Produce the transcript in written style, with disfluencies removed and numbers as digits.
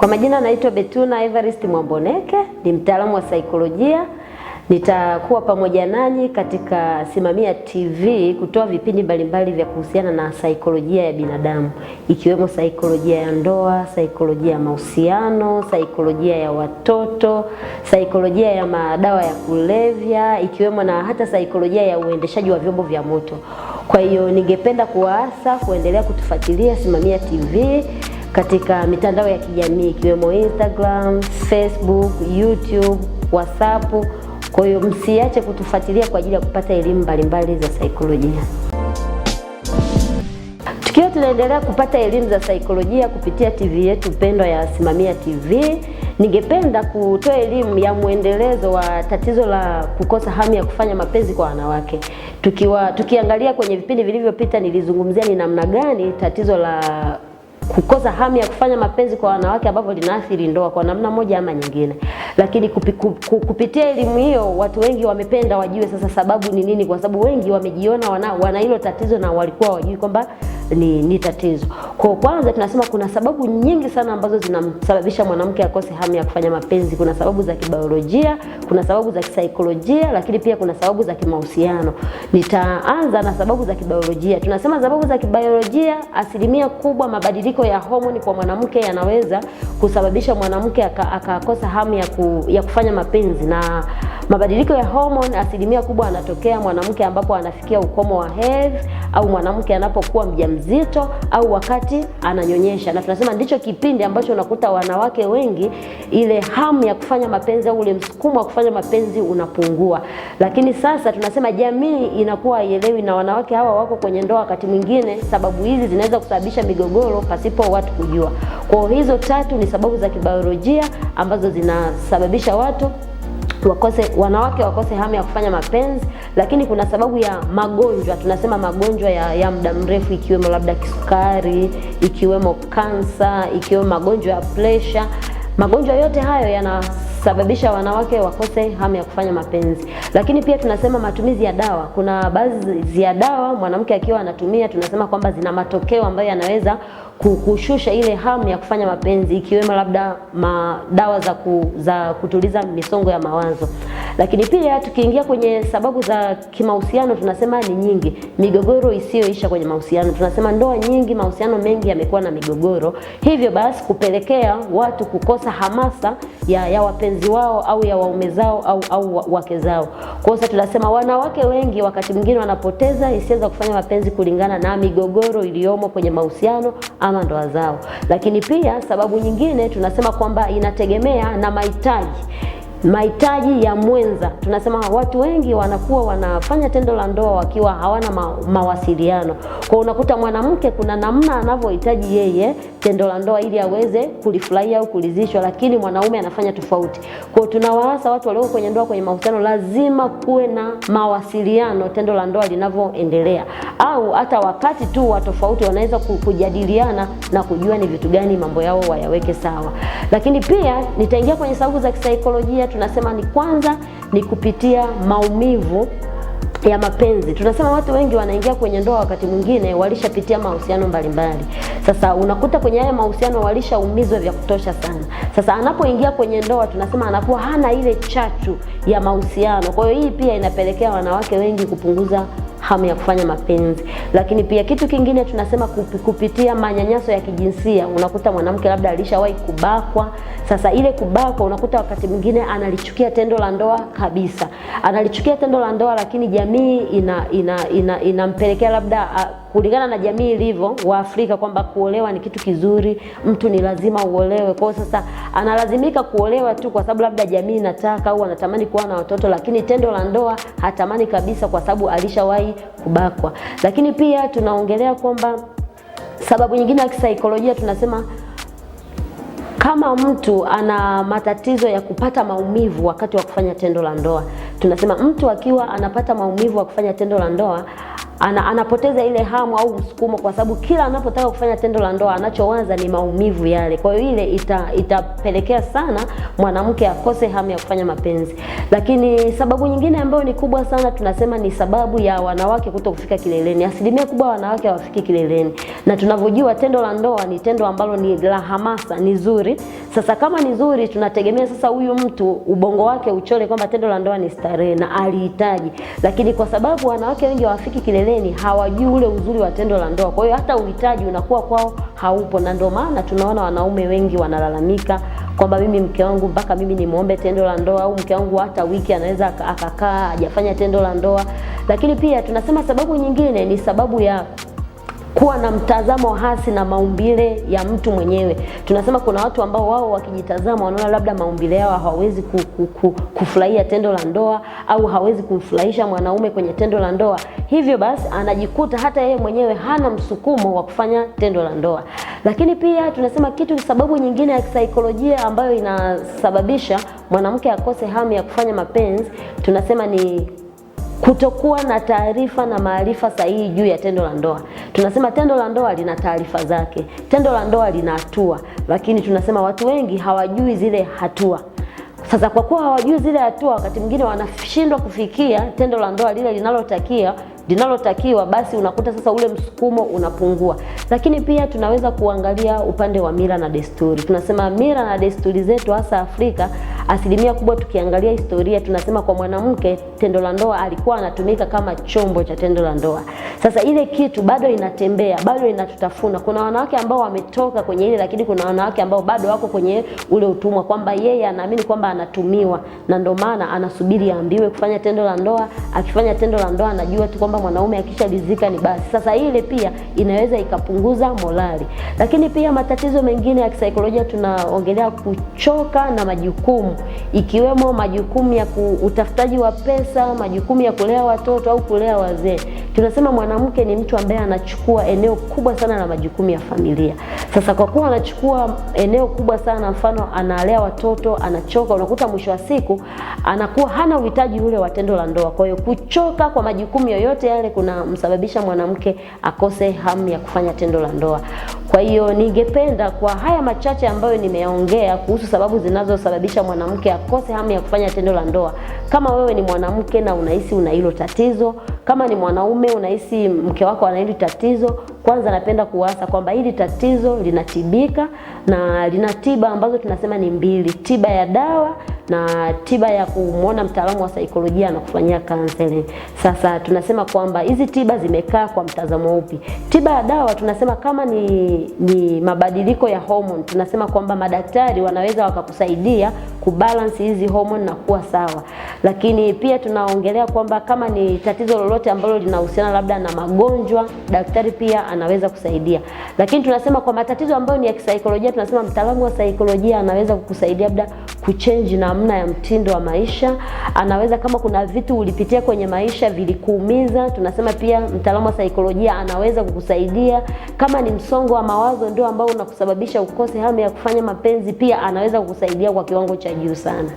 Kwa majina naitwa Betuna Evarist Mwamboneke, ni mtaalamu wa saikolojia. Nitakuwa pamoja nanyi katika Simamia TV kutoa vipindi mbalimbali vya kuhusiana na saikolojia ya binadamu, ikiwemo saikolojia ya ndoa, saikolojia ya mahusiano, saikolojia ya watoto, saikolojia ya madawa ya kulevya, ikiwemo na hata saikolojia ya uendeshaji wa vyombo vya moto. Kwa hiyo ningependa kuwaasa kuendelea kutufuatilia Simamia TV katika mitandao ya kijamii ikiwemo Instagram, Facebook, YouTube, WhatsApp. Kwa hiyo msiache kutufuatilia kwa ajili ya kupata elimu mbalimbali za saikolojia. Tukiwa tunaendelea kupata elimu za saikolojia kupitia TV yetu pendwa ya Simamia TV, ningependa kutoa elimu ya muendelezo wa tatizo la kukosa hamu ya kufanya mapenzi kwa wanawake. Tukiangalia kwenye vipindi vilivyopita nilizungumzia ni namna gani tatizo la kukosa hamu ya kufanya mapenzi kwa wanawake ambavyo linaathiri ndoa kwa namna moja ama nyingine. Lakini kupitia elimu hiyo watu wengi wamependa wajue sasa sababu ni nini, kwa sababu wengi wamejiona wana hilo tatizo na walikuwa wajui kwamba ni tatizo. Kwa kwanza tunasema kuna sababu nyingi sana ambazo zinamsababisha mwanamke akose hamu ya kufanya mapenzi. Kuna sababu za kibiolojia, kuna sababu za kisaikolojia, lakini pia kuna sababu za kimahusiano. Nitaanza na sababu za kibiolojia. Tunasema sababu za kibiolojia, asilimia kubwa mabadiliko ya homoni kwa mwanamke yanaweza kusababisha mwanamke akakosa hamu ya kufanya mapenzi. Na mabadiliko ya homoni asilimia kubwa yanatokea mwanamke ambapo anafikia ukomo wa hedhi, au mwanamke anapokuwa mjamzito, au wakati ananyonyesha. Na tunasema ndicho kipindi ambacho unakuta wanawake wengi ile hamu ya kufanya mapenzi au ule msukumo wa kufanya mapenzi unapungua. Lakini sasa tunasema jamii inakuwa haielewi, na wanawake hawa wako kwenye ndoa wakati mwingine sababu hizi zinaweza kusababisha migogoro pasipo watu kujua. Kwa hizo tatu ni sababu za kibiolojia ambazo zinasababisha wanawake wakose hamu ya kufanya mapenzi. Lakini kuna sababu ya magonjwa, tunasema magonjwa ya muda mrefu, ikiwemo labda kisukari, ikiwemo kansa, ikiwemo magonjwa ya pressure. Magonjwa yote hayo yanasababisha wanawake wakose hamu ya kufanya mapenzi. Lakini pia tunasema matumizi ya dawa. Kuna baadhi ya dawa mwanamke akiwa anatumia tunasema kwamba zina matokeo ambayo yanaweza kushusha ile hamu ya kufanya mapenzi, ikiwemo labda dawa za kutuliza misongo ya mawazo. Lakini pia tukiingia kwenye sababu za kimahusiano tunasema ni nyingi. Migogoro isiyoisha kwenye mahusiano. Tunasema ndoa nyingi, mahusiano mengi yamekuwa na migogoro. Hivyo basi kupelekea watu kukosa hamasa ya wapenzi wao au ya waume zao au wake zao. Kwa hiyo tunasema wanawake wengi wakati mwingine wanapoteza hisia za kufanya mapenzi kulingana na migogoro iliyomo kwenye mahusiano ama ndoa zao. Lakini pia sababu nyingine tunasema kwamba inategemea na mahitaji ya mwenza. Tunasema watu wengi wanakuwa wanafanya tendo la ndoa wakiwa hawana mawasiliano. Kwa unakuta mwanamke kuna namna anavyohitaji yeye tendo la ndoa ili aweze kulifurahia au kulizishwa, lakini mwanaume anafanya tofauti. Kwa tunawaasa watu walio kwenye ndoa, kwenye mahusiano, lazima kuwe na mawasiliano tendo la ndoa linavyoendelea, au hata wakati tu wa tofauti wanaweza kujadiliana na kujua ni vitu gani mambo yao wayaweke sawa. Lakini pia nitaingia kwenye sababu za kisaikolojia. Tunasema ni kwanza ni kupitia maumivu ya mapenzi. Tunasema watu wengi wanaingia kwenye ndoa wakati mwingine walishapitia mahusiano mbalimbali. Sasa unakuta kwenye haya mahusiano walishaumizwa vya kutosha sana. Sasa anapoingia kwenye ndoa tunasema anakuwa hana ile chachu ya mahusiano. Kwa hiyo hii pia inapelekea wanawake wengi kupunguza hamu ya kufanya mapenzi. Lakini pia kitu kingine tunasema kupitia manyanyaso ya kijinsia. Unakuta mwanamke labda alishawahi kubakwa. Sasa ile kubakwa unakuta wakati mwingine analichukia tendo la ndoa kabisa. Analichukia tendo la ndoa, lakini jamii inampelekea labda kulingana na jamii ilivyo wa Afrika kwamba kuolewa ni kitu kizuri, mtu ni lazima uolewe. Kwa hiyo sasa analazimika kuolewa tu kwa sababu labda jamii inataka au anatamani kuwa na watoto, lakini tendo la ndoa hatamani kabisa kwa sababu alishawahi kubakwa. Lakini pia tunaongelea kwamba sababu nyingine ya kisaikolojia tunasema kama mtu ana matatizo ya kupata maumivu wakati wa kufanya tendo la ndoa. Tunasema mtu akiwa anapata maumivu wa kufanya tendo la ndoa anapoteza ile hamu au msukumo, kwa sababu kila anapotaka kufanya tendo la ndoa anachowaza ni maumivu yale. Kwa hiyo ile itapelekea sana mwanamke akose hamu ya kufanya mapenzi. Lakini sababu nyingine ambayo ni kubwa sana, tunasema ni sababu ya wanawake kuto kufika kileleni. Asilimia kubwa wanawake hawafiki kileleni, na tunavyojua tendo la ndoa ni tendo ambalo ni la hamasa, ni zuri. Sasa kama ni zuri, tunategemea sasa huyu mtu ubongo wake uchole kwamba tendo la ndoa ni starehe na alihitaji. Lakini kwa sababu wanawake wengi hawafiki kileleni, hawajui ule uzuri wa tendo la ndoa, kwa hiyo hata uhitaji unakuwa kwao haupo, na ndio maana tunaona wanaume wengi wanalalamika kwamba mimi mke wangu mpaka mimi nimuombe tendo la ndoa, au mke wangu hata wiki anaweza akakaa hajafanya tendo la ndoa. Lakini pia tunasema sababu nyingine ni sababu ya kuwa na mtazamo hasi na maumbile ya mtu mwenyewe. Tunasema kuna watu ambao wao wakijitazama wanaona labda maumbile yao hawawezi kufurahia tendo la ndoa, au hawezi kumfurahisha mwanaume kwenye tendo la ndoa. Hivyo basi anajikuta hata yeye mwenyewe hana msukumo wa kufanya tendo la ndoa. Lakini pia tunasema sababu nyingine ya kisaikolojia ambayo inasababisha mwanamke akose hamu ya kufanya mapenzi, tunasema ni kutokuwa na taarifa na maarifa sahihi juu ya tendo la ndoa. Tunasema tendo la ndoa lina taarifa zake, tendo la ndoa lina hatua, lakini tunasema watu wengi hawajui zile hatua. Sasa kwa kuwa hawajui zile hatua, wakati mwingine wanashindwa kufikia tendo la ndoa lile linalotakiwa, basi unakuta sasa ule msukumo unapungua. Lakini pia tunaweza kuangalia upande wa mila na desturi. Tunasema mila na desturi zetu hasa Afrika, asilimia kubwa tukiangalia historia, tunasema kwa mwanamke tendo la ndoa alikuwa anatumika kama chombo cha tendo la ndoa. Sasa ile kitu bado inatembea, bado inatutafuna. Kuna wanawake ambao wametoka kwenye ile, lakini kuna wanawake ambao bado wako kwenye ule utumwa, kwamba yeye anaamini kwamba anatumiwa, na ndio maana anasubiri aambiwe kufanya tendo la ndoa. Akifanya tendo la ndoa anajua tu kwamba mwanaume akishalizika ni basi. Sasa ile pia inaweza ikapunguza morali. Lakini pia matatizo mengine ya kisaikolojia, tunaongelea kuchoka na majukumu, ikiwemo majukumu ya utafutaji wa pesa, majukumu ya kulea watoto au kulea wazee. Tunasema mwanamke ni mtu ambaye anachukua eneo kubwa sana la majukumu ya familia. Sasa kwa kuwa anachukua eneo kubwa sana, mfano analea watoto, anachoka, unakuta mwisho wa siku anakuwa hana uhitaji ule wa tendo la ndoa. Kwa hiyo kuchoka kwa majukumu yoyote yale kuna msababisha mwanamke akose hamu ya kufanya tendo la ndoa. Kwa hiyo ningependa kwa haya machache ambayo nimeongea kuhusu sababu zinazosababisha mwanamke akose hamu ya kufanya tendo la ndoa, kama wewe ni mwanamke na unahisi una hilo tatizo, kama ni mwanaume unahisi mke wako ana hilo tatizo, kwanza napenda kuwaasa kwamba hili tatizo linatibika, na lina tiba ambazo tunasema ni mbili: tiba ya dawa na tiba ya kumuona mtaalamu wa saikolojia na kufanyia counseling. Sasa tunasema kwamba hizi tiba zimekaa kwa mtazamo upi? Tiba ya dawa tunasema kama ni mabadiliko ya hormone, tunasema kwamba madaktari wanaweza wakakusaidia kubalance hizi hormone na kuwa sawa. Lakini pia tunaongelea kwamba kama ni tatizo lolote ambalo linahusiana labda na magonjwa, daktari pia anaweza kusaidia. Lakini tunasema kwa matatizo ambayo ni ya kisaikolojia, tunasema mtaalamu wa saikolojia anaweza kukusaidia labda kuchange namna ya mtindo wa maisha. Anaweza, kama kuna vitu ulipitia kwenye maisha vilikuumiza, tunasema pia mtaalamu wa saikolojia anaweza kukusaidia. Kama ni msongo wa mawazo ndio ambao unakusababisha ukose hamu ya kufanya mapenzi, pia anaweza kukusaidia kwa kiwango cha juu sana.